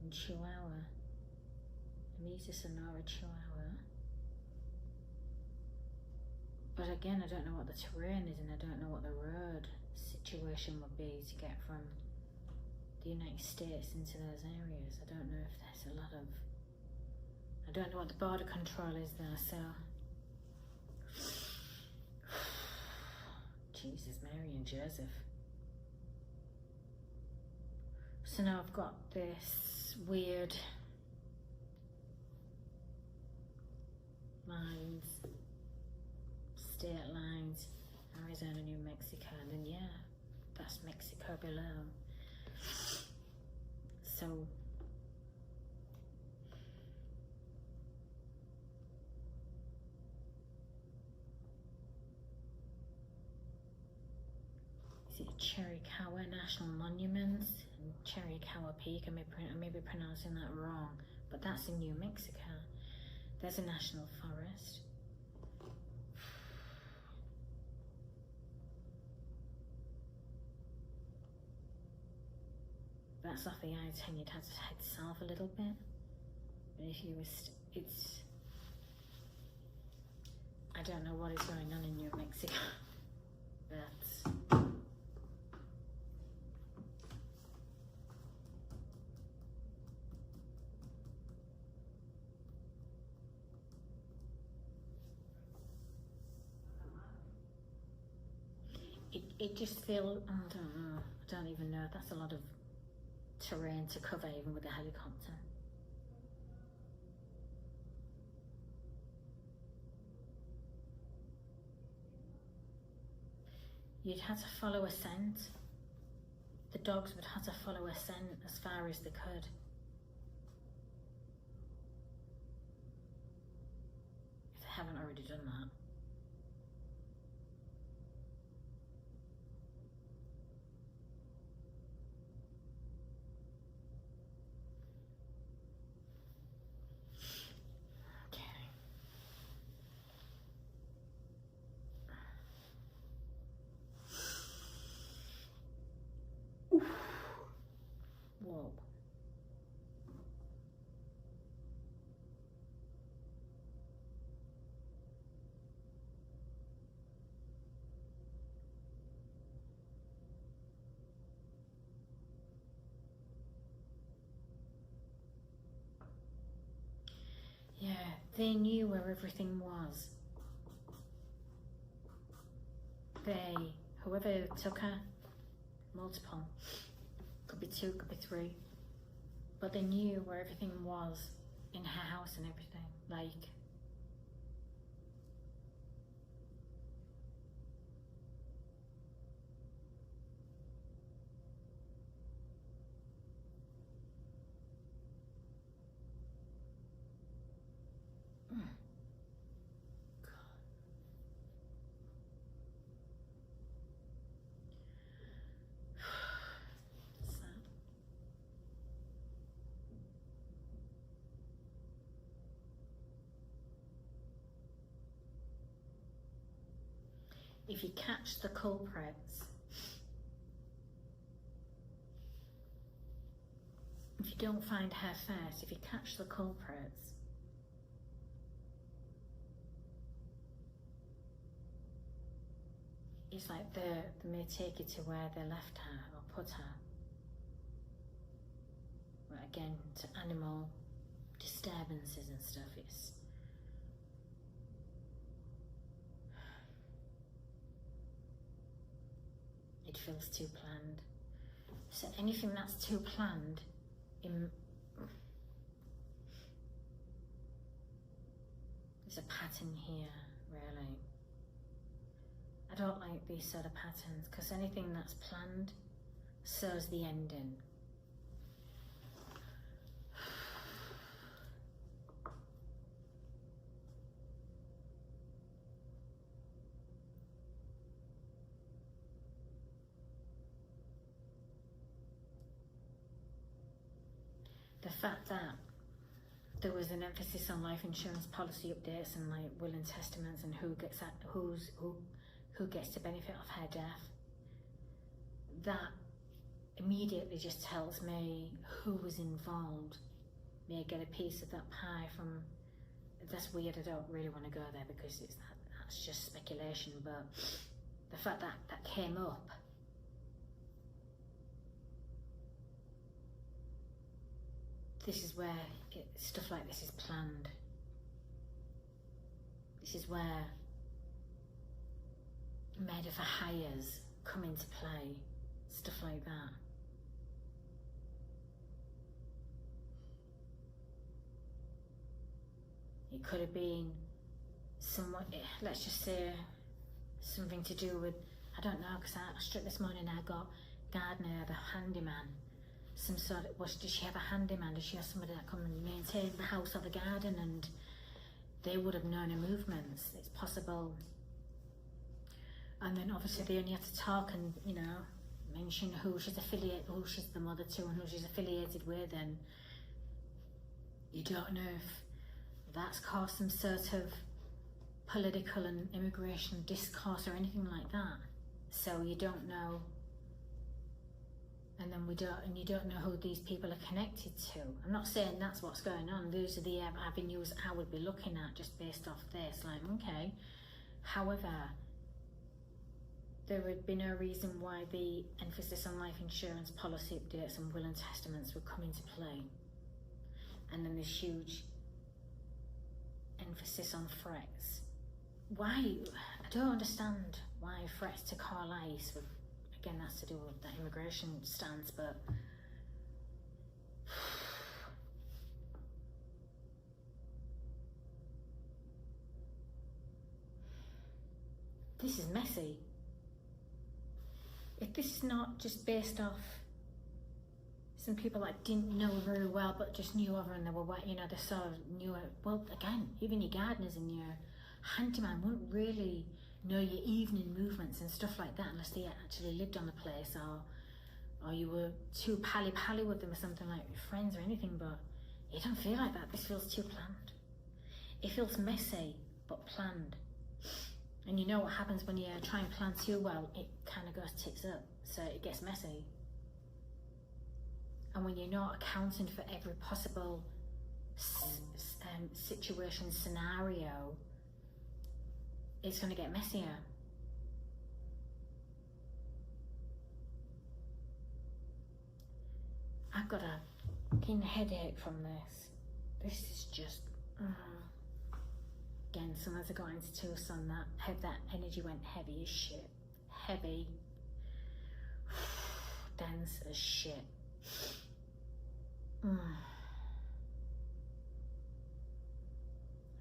in Chihuahua, Mesa Sonora, Chihuahua. But again, I don't know what the terrain is, and I don't know what the road situation would be to get from the United States into those areas. I don't know if there's a lot of... I don't know what the border control is there, so... Jesus, Mary and Joseph. So now I've got this weird lines, state lines, Arizona, New Mexico, and then yeah, that's Mexico below. So is it Chiricahua National Monuments and Chiricahua Peak? I may be pronouncing that wrong, but that's in New Mexico. There's a national forest. That's off the I-10. You'd have to head south a little bit. But if you was, it's... I don't know what is going on in New Mexico. But... It just feels, I don't know, I don't even know. That's a lot of terrain to cover even with a helicopter. You'd have to follow a scent. The dogs would have to follow a scent as far as they could. If they haven't already done that. Whoa. Yeah, they knew where everything was. Whoever took her, multiple, could be 2, could be 3, but they knew where everything was in her house and everything, like, if you catch the culprits, if you don't find her first, if you catch the culprits, it's like they may take you to where they left her or put her. But again, to animal disturbances and stuff, it feels too planned. So anything that's too planned, there's a pattern here, really. I don't like these sort of patterns, because anything that's planned sows the ending. The fact that there was an emphasis on life insurance policy updates and like will and testaments and who gets the benefit of her death, that immediately just tells me who was involved may get a piece of that pie from. That's weird. I don't really want to go there because it's that that's just speculation, but the fact that that came up, this is where stuff like this is planned. This is where murder for hires come into play, stuff like that. It could have been somewhat, let's just say, something to do with, I don't know, because I struck this morning, I got gardener, the handyman, some sort of, did she have a handyman? Did she have somebody that come and maintain the house or the garden, and they would have known her movements? It's possible. And then obviously they only have to talk and, you know, mention who she's the mother to and who she's affiliated with, and you don't know if that's caused some sort of political and immigration discourse or anything like that. So you don't know, and then you don't know who these people are connected to. I'm not saying that's what's going on. Those are the avenues I would be looking at just based off this. Like, okay. However, there would be no reason why the emphasis on life insurance policy updates and will and testaments would come into play. And then this huge emphasis on threats. Why? I don't understand why threats to call ICE would, again, that's to do with that immigration stance, but this is messy. If this is not just based off some people that didn't know her very well but just knew of her and they were, you know, they sort of knew her, well, again, even your gardeners and your handyman wouldn't really know your evening movements and stuff like that unless they actually lived on the place, or you were too pally with them or something, like your friends or anything. But it don't feel like that. This feels too planned. It feels messy but planned. And you know what happens when you try and plan too well, it kind of goes tits up, so it gets messy. And when you're not accounting for every possible situation, scenario, it's going to get messier. I've got a fucking headache from this. This is just... Again, sometimes I got into Tucson, that energy went heavy as shit. Heavy. Dense as shit.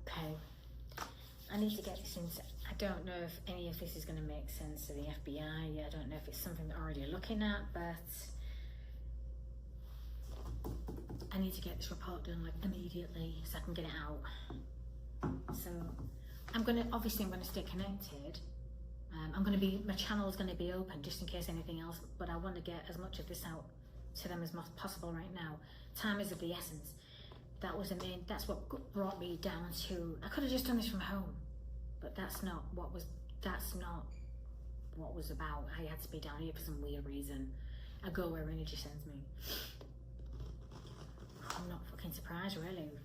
Okay. I need to get this into... I don't know if any of this is going to make sense to the FBI. I don't know if it's something they're already looking at, but I need to get this report done like immediately so I can get it out. So I'm going to stay connected. My channel is going to be open just in case anything else, but I want to get as much of this out to them as possible right now. Time is of the essence. That's what brought me down to, I could have just done this from home, but that's not what was about. I had to be down here for some weird reason. I go where energy sends me. I'm not fucking surprised, really.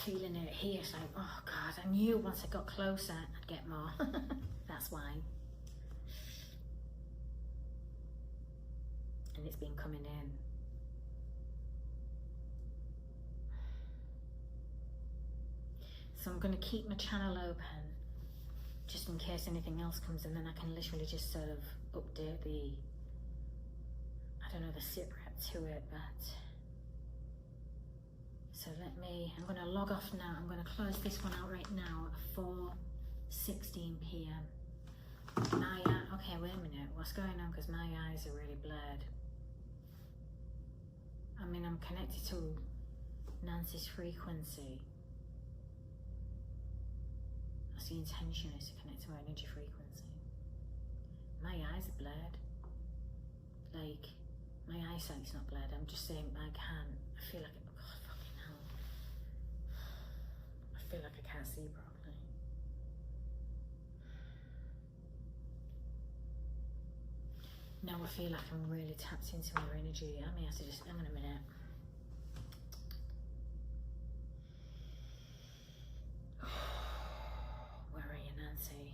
Feeling it here, it's like, oh God, I knew once I got closer I'd get more. That's why. And it's been coming in. So I'm going to keep my channel open just in case anything else comes in, then I can literally just sort of update the sit rep to it. But so I'm going to log off now. I'm going to close this one out right now at 4:16 p.m. Okay, wait a minute, what's going on? Because my eyes are really blurred. I mean, I'm connected to Nancy's frequency. That's the intention, is to connect to my energy frequency. My eyes are blurred. Like, my eyesight's not blurred. I'm just saying I feel like, oh, fucking hell. I feel like I can't see properly. Now I feel like I'm really tapped into my energy. I may have to just, hang on a minute. Where are you, Nancy?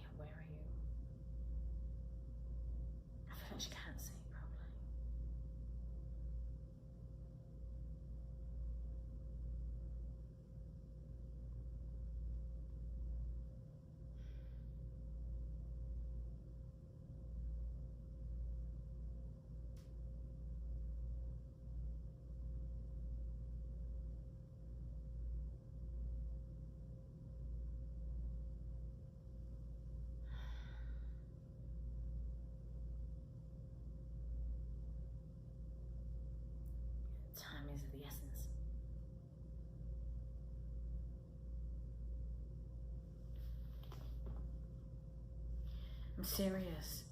I'm serious.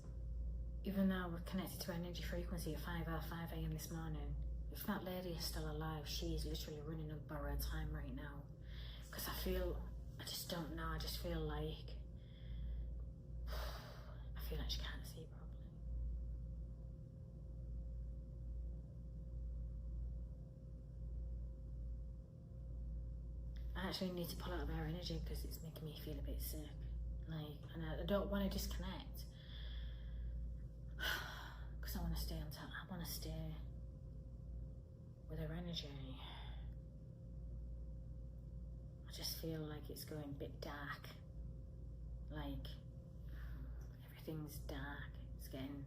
Even though we're connected to energy frequency at 5 a.m. this morning, if that lady is still alive, she is literally running on borrowed time right now. Because I just don't know, I just feel like she can't see properly. I actually need to pull out of her energy because it's making me feel a bit sick. Like, and I don't want to disconnect because I want to stay on top. I want to stay with her energy. I just feel like it's going a bit dark. Like, everything's dark. It's getting...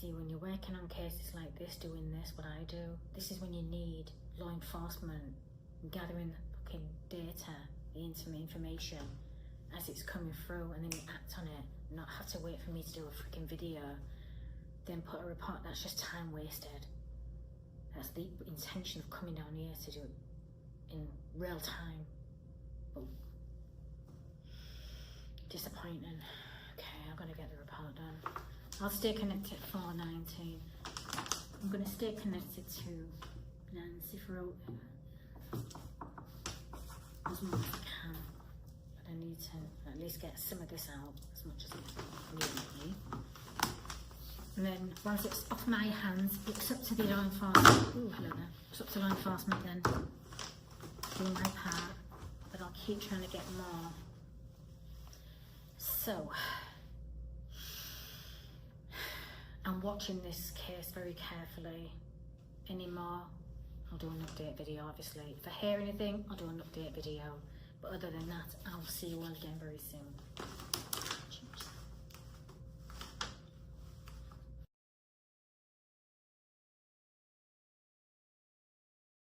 See, when you're working on cases like this, doing this, what I do, this is when you need law enforcement gathering the fucking data, the information as it's coming through, and then you act on it, not have to wait for me to do a freaking video, then put a report. That's just time wasted. That's the intention of coming down here, to do it in real time. But disappointing. Okay, I'm gonna get the report done. I'll stay connected at 419. I'm going to stay connected to Nancy for as much as I can. But I need to at least get some of this out as much as I need. And then once it's off my hands, it's up to the law enforcement. Ooh, hello there. It's up to law enforcement then. Doing my part. But I'll keep trying to get more. So... I'm watching this case very carefully. Any more, I'll do an update video, obviously. If I hear anything, I'll do an update video. But other than that, I'll see you all again very soon.